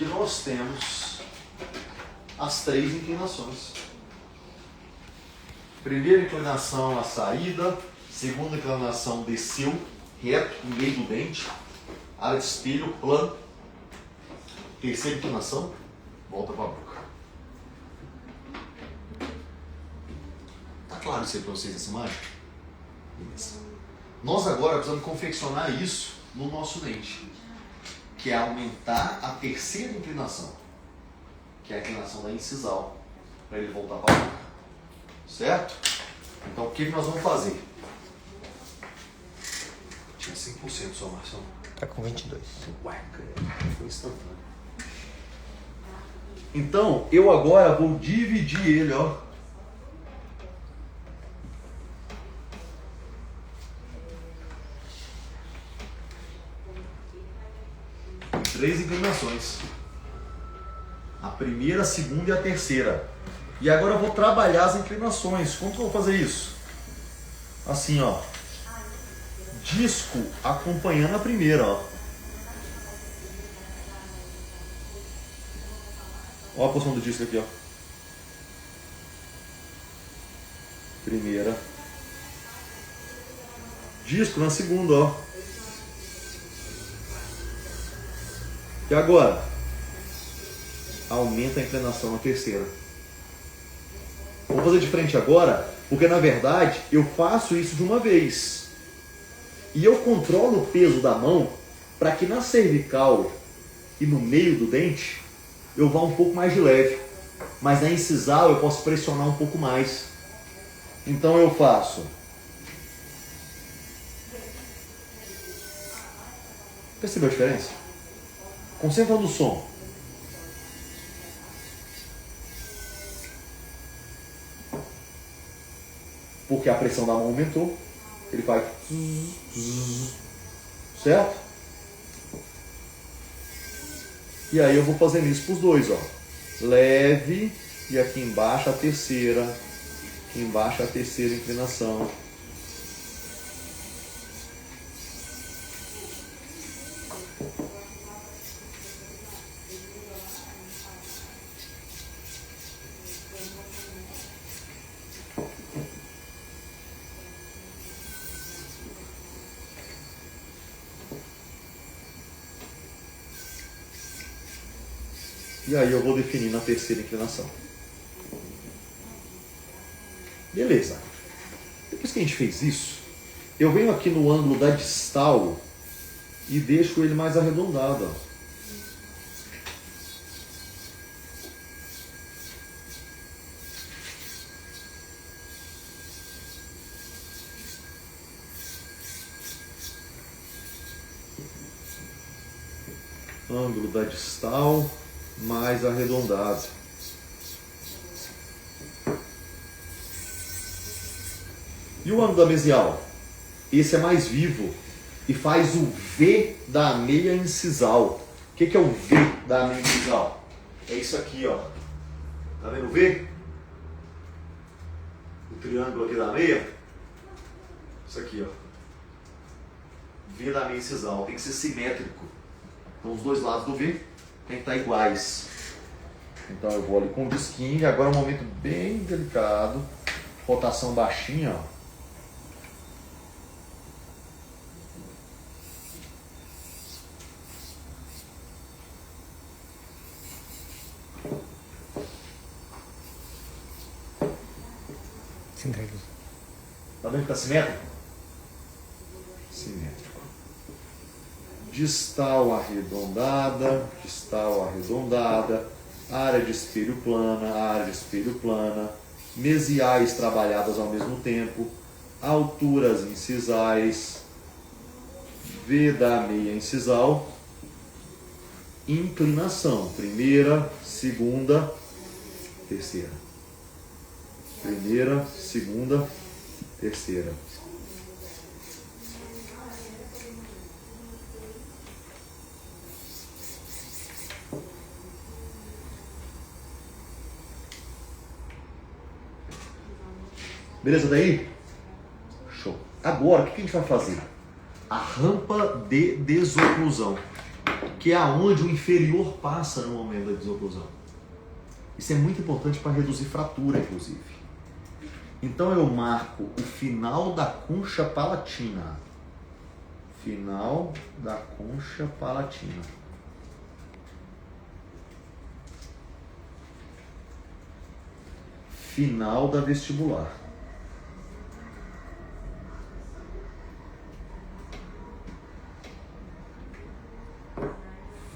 que nós temos as 3 inclinações. Primeira inclinação, a saída. Segunda inclinação, desceu, reto, no meio do dente. Área de espelho, plano. Terceira inclinação, volta para a boca. Tá claro isso aí para vocês, essa imagem? Beleza. Nós agora precisamos confeccionar isso no nosso dente, que é aumentar a terceira inclinação, que é a inclinação da incisal, para ele voltar para a boca. Certo? Então o que nós vamos fazer? Tinha 5% só, Marcelo. Tá com 22. Ué, foi instantâneo. Então, eu agora vou dividir ele, ó. Em 3 inclinações. A primeira, a segunda e a terceira. E agora eu vou trabalhar as inclinações. Como que eu vou fazer isso? Assim, ó. Disco acompanhando a primeira, ó. Olha a posição do disco aqui, ó. Primeira. Disco na segunda, ó. E agora? Aumenta a inclinação na terceira. Vou fazer de frente agora, porque na verdade eu faço isso de uma vez. E eu controlo o peso da mão para que na cervical e no meio do dente eu vá um pouco mais de leve. Mas na incisal eu posso pressionar um pouco mais. Então eu faço. Percebeu a diferença? Concentra no som. Porque a pressão da mão aumentou. Ele faz. Certo? E aí eu vou fazendo isso para os dois, ó. Leve e aqui embaixo a terceira. Aqui embaixo a terceira inclinação. E aí eu vou definir na terceira inclinação. Beleza. Depois que a gente fez isso, eu venho aqui no ângulo da distal e deixo ele mais arredondado, ó. Ângulo da distal mais arredondado. E o ângulo da mesial? Esse é mais vivo e faz o V da meia incisal. O que é o V da meia incisal? É isso aqui, ó. Tá vendo o V? O triângulo aqui da meia? Isso aqui, ó. V da meia incisal. Tem que ser simétrico. Então os dois lados do V tem que estar iguais. Então eu vou ali com o disquinho. E agora é um momento bem delicado. Rotação baixinha, ó. Tá vendo que tá simétrico? Simétrico. Distal arredondada, distal arredondada, área de espelho plana, área de espelho plana, mesiais trabalhadas ao mesmo tempo, alturas incisais, V da meia incisal, inclinação, primeira, segunda, terceira. Primeira, segunda, terceira. Beleza daí? Show. Agora, o que a gente vai fazer? A rampa de desoclusão. que é aonde o inferior passa no momento da desoclusão. Isso é muito importante para reduzir fratura, inclusive. Então eu marco o final da concha palatina. Final da concha palatina. Final da vestibular.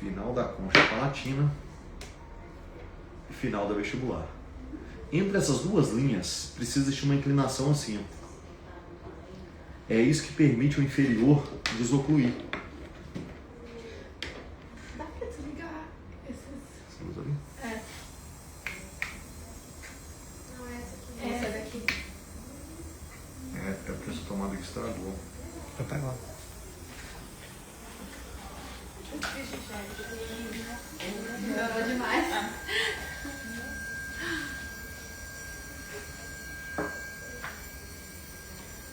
Final da concha palatina e final da vestibular. Entre essas duas linhas precisa existir uma inclinação assim. É isso que permite o inferior desocluir. Dá pra desligar esses... Essa luz ali? É. Não, é essa aqui. Essa daqui. É porque essa tomada que estragou. Já tá lá. Melhorou demais.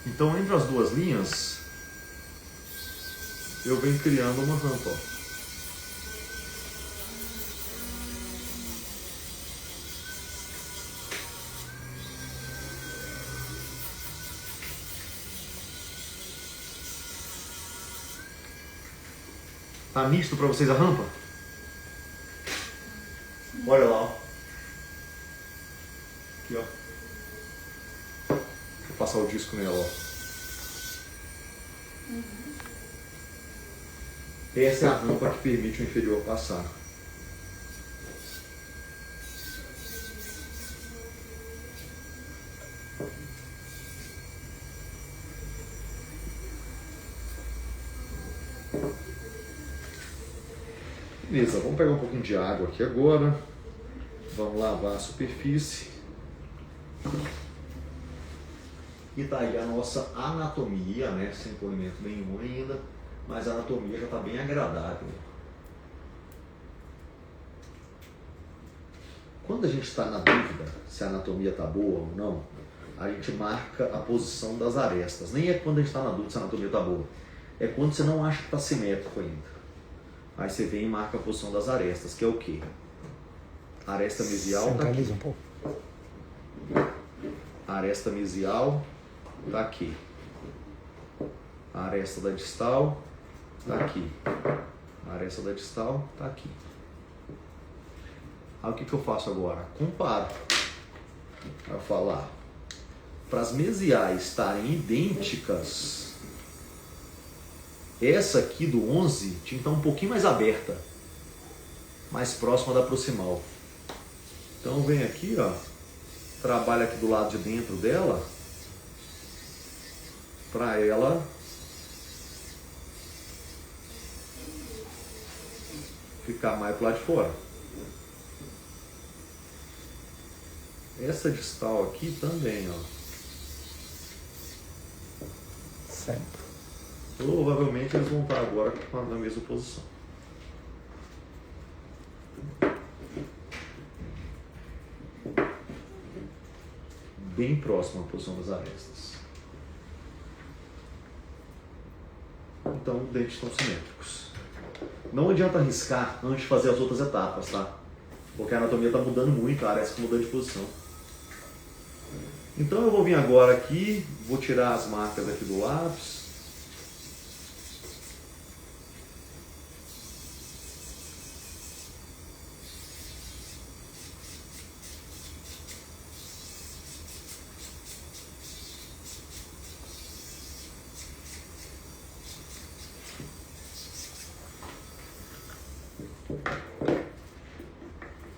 Então, entre as duas linhas, eu venho criando uma rampa. Ó. Tá nítido para vocês a rampa? Olha lá, ó. Aqui, ó. Vou passar o disco nela, ó. Essa é a rampa que permite o inferior passar. Beleza, vamos pegar um pouquinho de água aqui agora. Vamos lavar a superfície. E tá aí a nossa anatomia, né? Sem polimento nenhum ainda, mas a anatomia já está bem agradável. Quando a gente está na dúvida se a anatomia está boa ou não, a gente marca a posição das arestas. Nem é quando a gente está na dúvida se a anatomia está boa. É quando você não acha que está simétrico ainda. Aí você vem e marca a posição das arestas, que é o quê? A aresta mesial está aqui. Centraliza um pouco. A aresta mesial está aqui. A aresta da distal está aqui. A aresta da distal está aqui. Aí o que eu faço agora? Comparo. Aí eu falo, para as mesiais estarem idênticas, essa aqui do 11 tinha que estar um pouquinho mais aberta, mais próxima da proximal. Então vem aqui, ó, trabalha aqui do lado de dentro dela, para ela ficar mais pro lado de fora. Essa distal aqui também, ó. Certo. Provavelmente eles vão estar agora na mesma posição. Bem próximo à posição das arestas. Então os dentes estão simétricos. Não adianta arriscar antes de fazer as outras etapas, tá? Porque a anatomia está mudando muito, a aresta está mudando de posição. Então eu vou vir agora aqui, vou tirar as marcas aqui do lápis.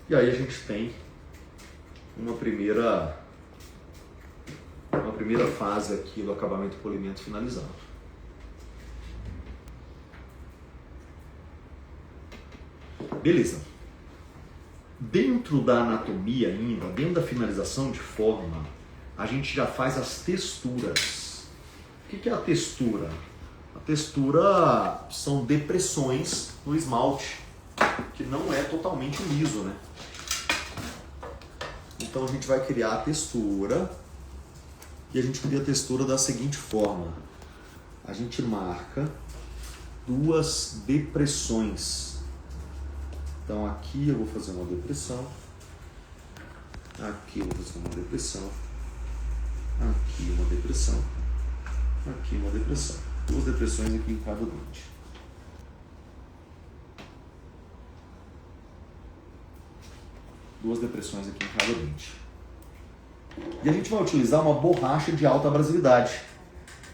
E aí a gente tem uma primeira fase aqui do acabamento polimento finalizado. Beleza. Dentro da anatomia ainda, dentro da finalização de forma, a gente já faz as texturas. O que é a textura? A textura são depressões no esmalte, que não é totalmente liso, né? Então a gente vai criar a textura, e a gente cria a textura da seguinte forma. A gente marca duas depressões Então aqui eu vou fazer uma depressão. Aqui eu vou fazer uma depressão. Aqui uma depressão. Aqui uma depressão. 2 depressões aqui em cada dente. Duas depressões aqui em cada dente. E a gente vai utilizar uma borracha de alta abrasividade.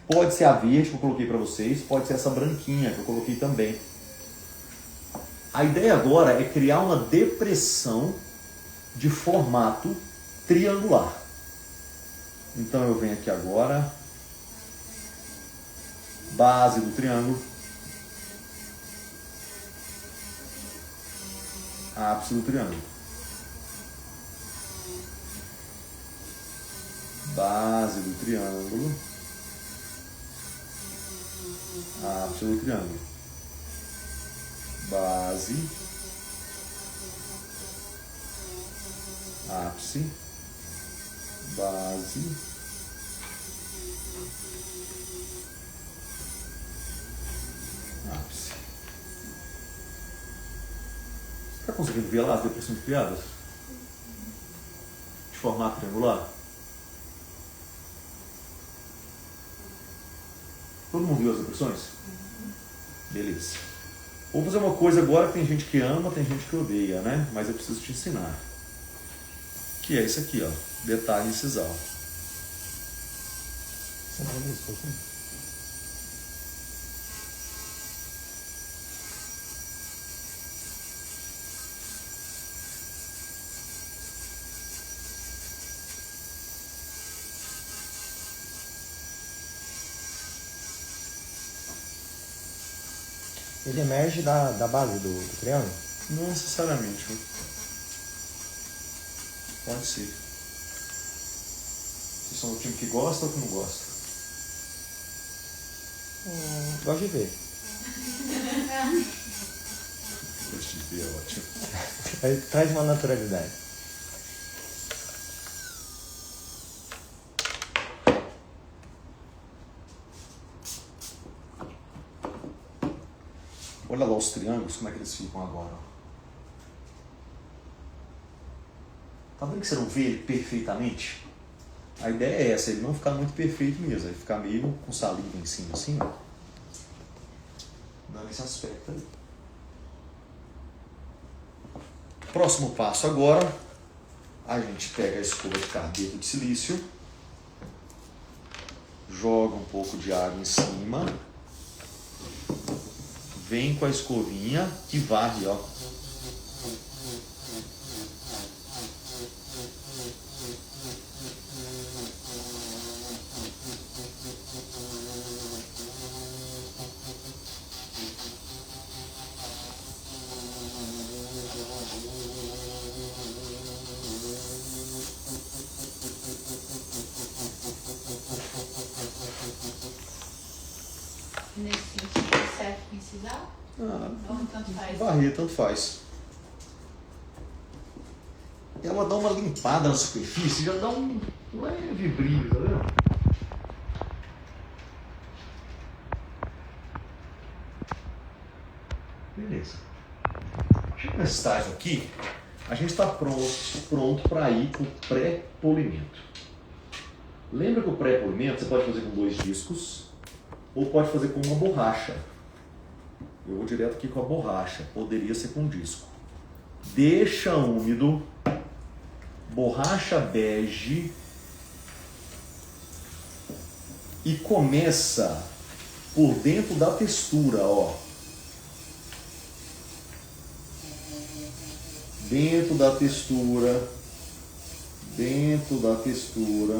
Pode ser a verde que eu coloquei para vocês, pode ser essa branquinha que eu coloquei também. A ideia agora é criar uma depressão de formato triangular. Então eu venho aqui agora, base do triângulo, ápice do triângulo, base do triângulo, ápice do triângulo, base, ápice, base, ápice. Está conseguindo ver lá as depressões criadas? De formato triangular? Todo mundo viu as depressões? Beleza. Vou fazer uma coisa agora que tem gente que ama, tem gente que odeia, né? Mas eu preciso te ensinar. Que é isso aqui, ó. Detalhe incisal. Você não viu isso aqui? Ele emerge da base do triângulo? Não necessariamente. Pode ser. Vocês são do time que gosta ou que não gosta? Gosto de ver. Gosto de ver, é ótimo. Aí traz uma naturalidade. Olha lá os triângulos, como é que eles ficam agora. Tá vendo que você não vê ele perfeitamente? A ideia é essa, ele não ficar muito perfeito mesmo, ele ficar meio com saliva em cima, assim, ó. Dando esse aspecto aí. Próximo passo agora, a gente pega a escova de carbeto de silício, joga um pouco de água em cima, vem com a escovinha e varre, ó. Nesse sentido, serve para incisar? Ou tanto faz? Varrer, tanto faz. Ela dá uma limpada na superfície, já dá um leve brilho, tá vendo? Beleza. Chega nesse estágio aqui, a gente está pronto para ir para o pré-polimento. Lembra que o pré-polimento você pode fazer com 2 discos ou pode fazer com uma borracha. Eu vou direto aqui com a borracha, poderia ser com disco. Deixa úmido, borracha bege e começa por dentro da textura, ó. Dentro da textura, dentro da textura.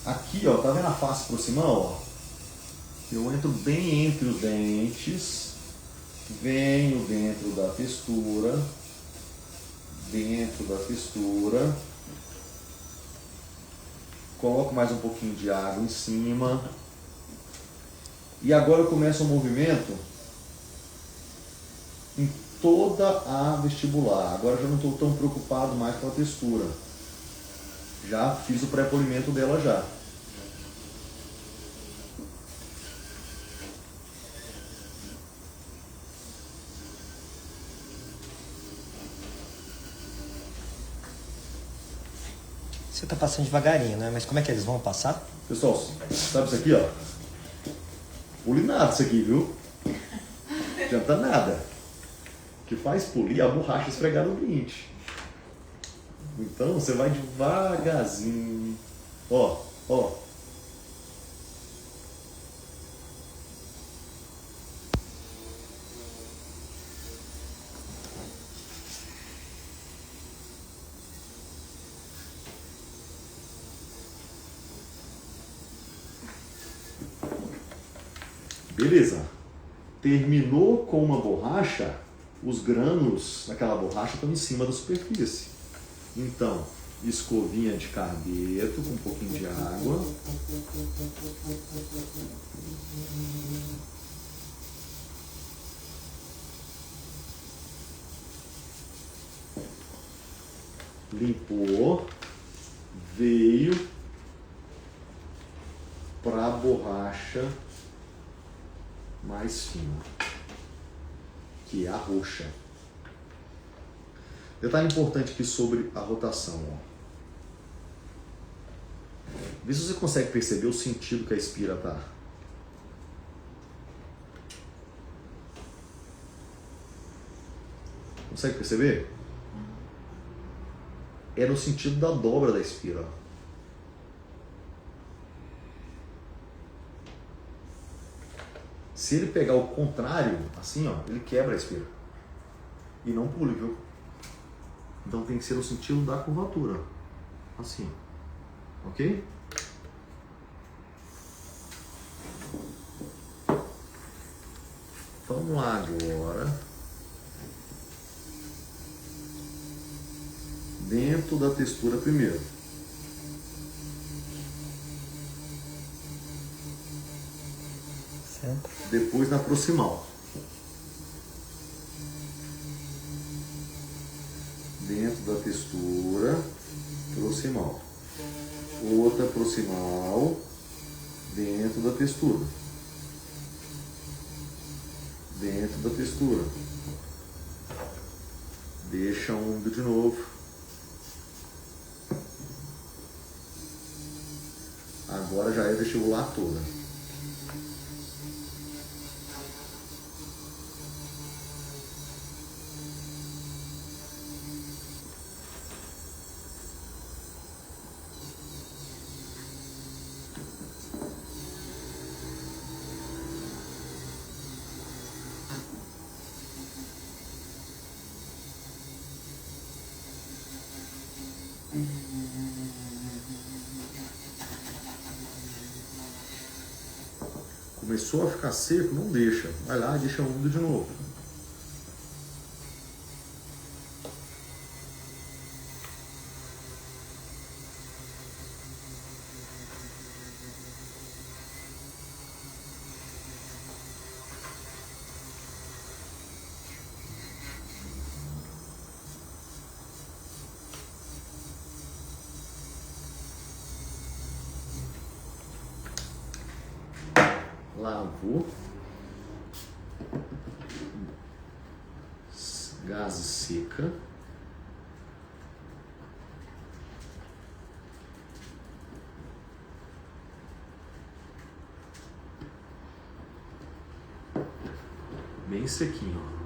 Aqui, ó, tá vendo a face proximar, ó? Eu entro bem entre os dentes, venho dentro da textura, coloco mais um pouquinho de água em cima e agora eu começo o movimento em toda a vestibular. Agora já não estou tão preocupado mais com a textura, já fiz o pré-polimento dela já. Você tá passando devagarinho, né? Mas como é que eles vão passar? Pessoal, sabe isso aqui, ó? Pule nada isso aqui, viu? Não adianta nada. O que faz polir é a borracha esfregada no dente. Então você vai devagarzinho. Ó, ó. Beleza. Terminou com uma borracha, os grânulos daquela borracha estão em cima da superfície. Então, escovinha de carbeto com um pouquinho de água. Limpou, veio para a borracha mais fina, que é a roxa. Detalhe importante aqui sobre a rotação. Ó. Vê se você consegue perceber o sentido que a espira está. Consegue perceber? É no sentido da dobra da espira. Ó. Se ele pegar o contrário, assim, ó, ele quebra a espira. E não pule, viu? Então tem que ser no sentido da curvatura. Assim. Ok? Vamos lá agora. Dentro da textura primeiro. Centro. Depois na proximal. Dentro da textura, proximal. Outra proximal, dentro da textura. Dentro da textura. Deixa úmido de novo. Agora já é vestibular toda. Começou a ficar seco, não deixa. Vai lá e deixa úmido de novo. Lavou. Gaze seca. Bem sequinho, ó.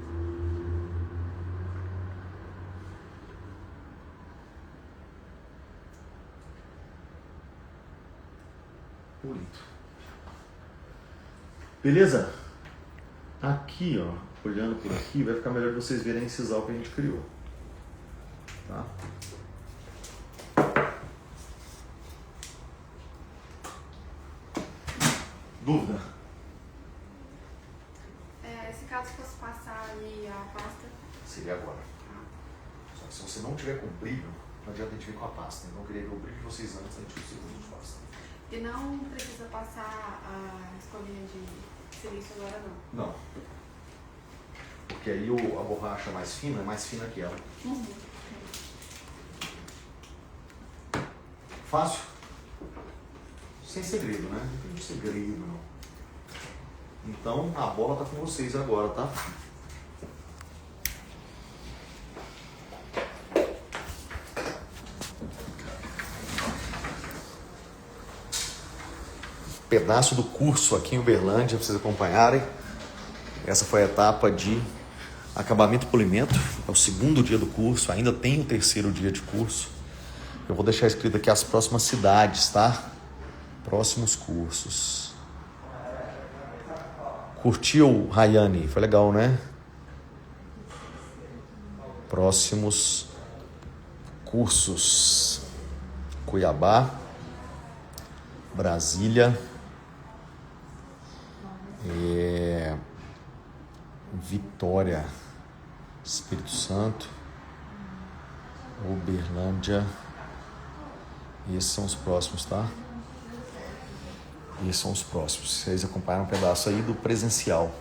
Bonito. Beleza? Aqui, ó, olhando por aqui, vai ficar melhor vocês verem esse sisal que a gente criou. Tá? Dúvida? Se caso fosse passar ali a pasta. Seria agora. Só que se você não tiver com brilho, não adianta a gente vir com a pasta. Então eu queria ver o brilho de vocês antes da gente usar de pasta. E não precisa passar a escovinha de silício agora não. Não. Porque aí a borracha mais fina é mais fina que ela. Uhum. Fácil? Sem segredo, né? Não tem segredo, não. Então a bola tá com vocês agora, tá? pedaço do curso aqui em Uberlândia para vocês acompanharem. Essa foi a etapa de acabamento e polimento. É o segundo dia do curso, ainda tem o terceiro dia de curso. Eu vou deixar escrito aqui as próximas cidades, tá? Próximos cursos. Curtiu, Rayane? Foi legal, né? Próximos cursos: Cuiabá, Brasília, Vitória, Espírito Santo, Uberlândia. Esses são os próximos, tá? Esses são os próximos. Vocês acompanharam um pedaço aí do presencial.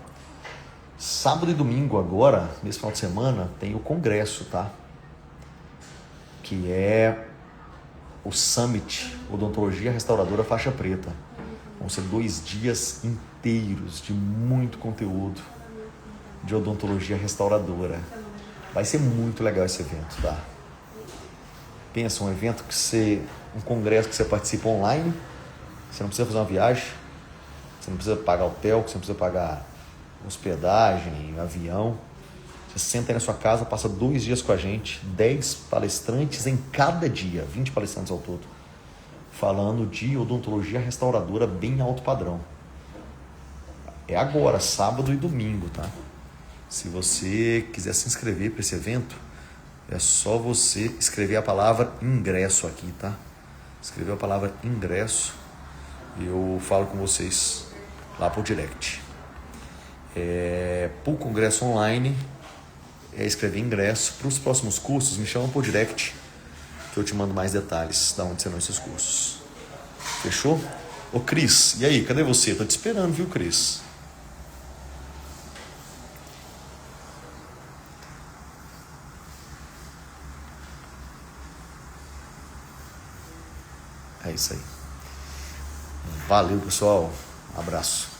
Sábado e domingo agora, nesse final de semana, tem o congresso, tá? Que é o Summit Odontologia Restauradora Faixa Preta. Vão ser 2 dias inteiros de muito conteúdo de odontologia restauradora. Vai ser muito legal esse evento, tá? Pensa, um evento um congresso que você participa online, você não precisa fazer uma viagem, você não precisa pagar hotel, você não precisa pagar hospedagem, avião. Você senta aí na sua casa, passa 2 dias com a gente, 10 palestrantes em cada dia, 20 palestrantes ao todo, falando de odontologia restauradora bem alto padrão. É agora, sábado e domingo, tá? Se você quiser se inscrever para esse evento, é só você escrever a palavra ingresso aqui, tá? Escrever a palavra ingresso e eu falo com vocês lá por direct. Para o congresso online, escrever ingresso. Para os próximos cursos, me chama por direct que eu te mando mais detalhes de onde serão esses cursos. Fechou? Ô Cris, e aí, cadê você? Tô te esperando, viu, Cris? É isso aí. Valeu, pessoal. Abraço.